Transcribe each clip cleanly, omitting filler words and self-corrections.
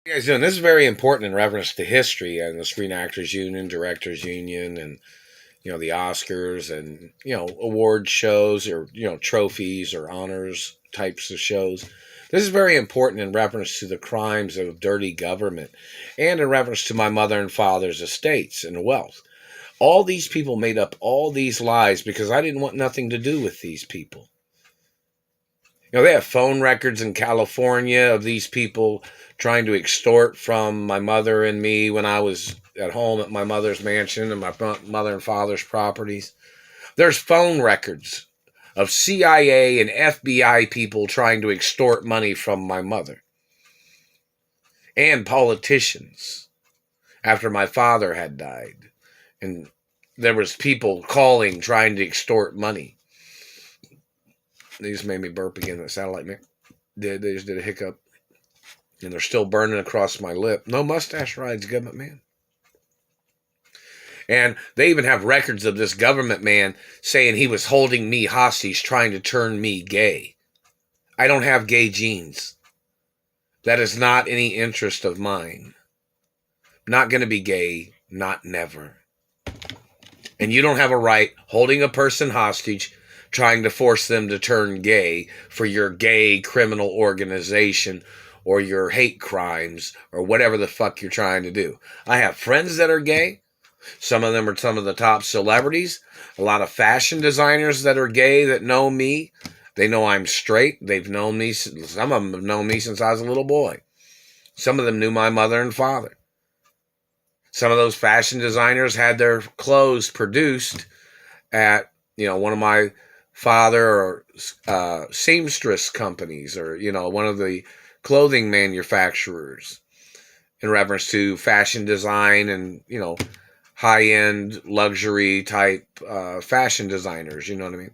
You guys doing? This is very important in reference to history and the Screen Actors Union, Directors Union, and the Oscars and award shows or trophies or honors types of shows. This is very important in reference to the crimes of dirty government and in reference to my mother and father's estates and wealth. All these people made up all these lies because I didn't want nothing to do with these people. They have phone records in California of these people trying to extort from my mother and me when I was at home at my mother's mansion and my mother and father's properties. There's phone records of CIA and FBI people trying to extort money from my mother. And politicians after my father had died. And there was people calling trying to extort money. They just made me burp again. That satellite man did. They just did a hiccup. And they're still burning across my lip. No mustache rides, government man. And they even have records of this government man saying he was holding me hostage, trying to turn me gay. I don't have gay genes. That is not any interest of mine. Not going to be gay, not never. And you don't have a right holding a person hostage, trying to force them to turn gay for your gay criminal organization or your hate crimes or whatever the fuck you're trying to do. I have friends that are gay. Some of them are some of the top celebrities. A lot of fashion designers that are gay that know me. They know I'm straight. They've known me. Some of them have known me since I was a little boy. Some of them knew my mother and father. Some of those fashion designers had their clothes produced at, one of my father or seamstress companies or, one of the clothing manufacturers in reference to fashion design and, high-end luxury type fashion designers, you know what I mean?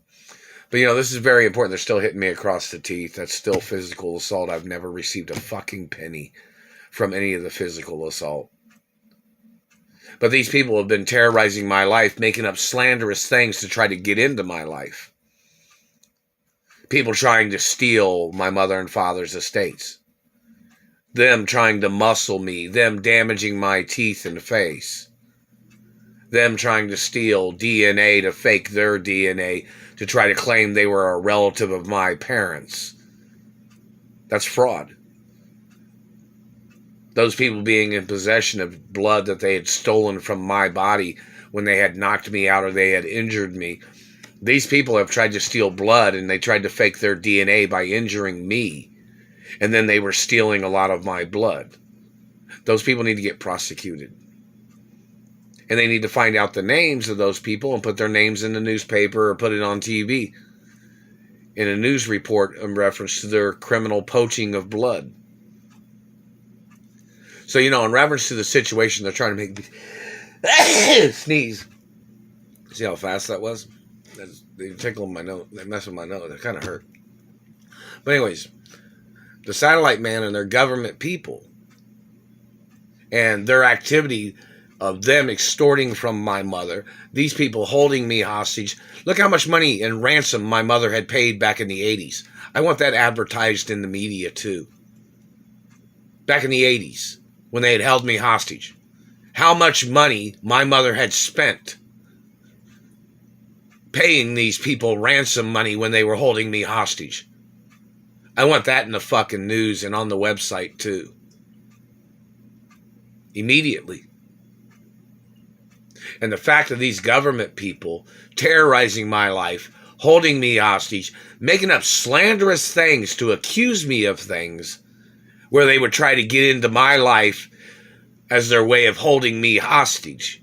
But, this is very important. They're still hitting me across the teeth. That's still physical assault. I've never received a fucking penny from any of the physical assault. But these people have been terrorizing my life, making up slanderous things to try to get into my life. People trying to steal my mother and father's estates. Them trying to muscle me. Them damaging my teeth and face. Them trying to steal DNA to fake their DNA to try to claim they were a relative of my parents. That's fraud. Those people being in possession of blood that they had stolen from my body when they had knocked me out or they had injured me. These people have tried to steal blood and they tried to fake their DNA by injuring me. And then they were stealing a lot of my blood. Those people need to get prosecuted. And they need to find out the names of those people and put their names in the newspaper or put it on TV in a news report in reference to their criminal poaching of blood. So, in reference to the situation, they're trying to make me sneeze. See how fast that was? They tickle my nose. They mess with my nose. It kind of hurt. But anyways, the satellite man and their government people and their activity of them extorting from my mother, these people holding me hostage. Look how much money in ransom my mother had paid back in the 80s. I want that advertised in the media too. Back in the 80s, when they had held me hostage. How much money my mother had spent paying these people ransom money when they were holding me hostage. I want that in the fucking news and on the website too. Immediately. And the fact of these government people terrorizing my life, holding me hostage, making up slanderous things to accuse me of things where they would try to get into my life as their way of holding me hostage,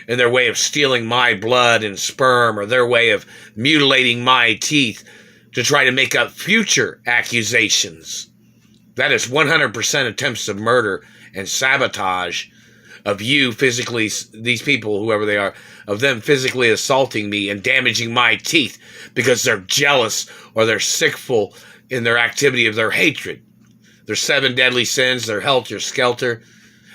and their way of stealing my blood and sperm, or their way of mutilating my teeth to try to make up future accusations. That is 100% attempts of murder and sabotage of you physically, these people, whoever they are, of them physically assaulting me and damaging my teeth because they're jealous or they're sickful in their activity of their hatred. Their 7 deadly sins, their helter-skelter,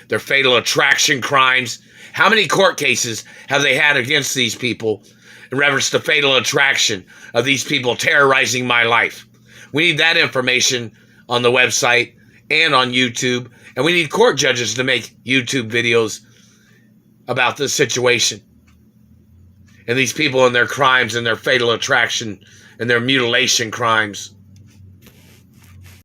their fatal attraction crimes. How many court cases have they had against these people in reference to fatal attraction of these people terrorizing my life? We need that information on the website and on YouTube. And we need court judges to make YouTube videos about this situation. And these people and their crimes and their fatal attraction and their mutilation crimes.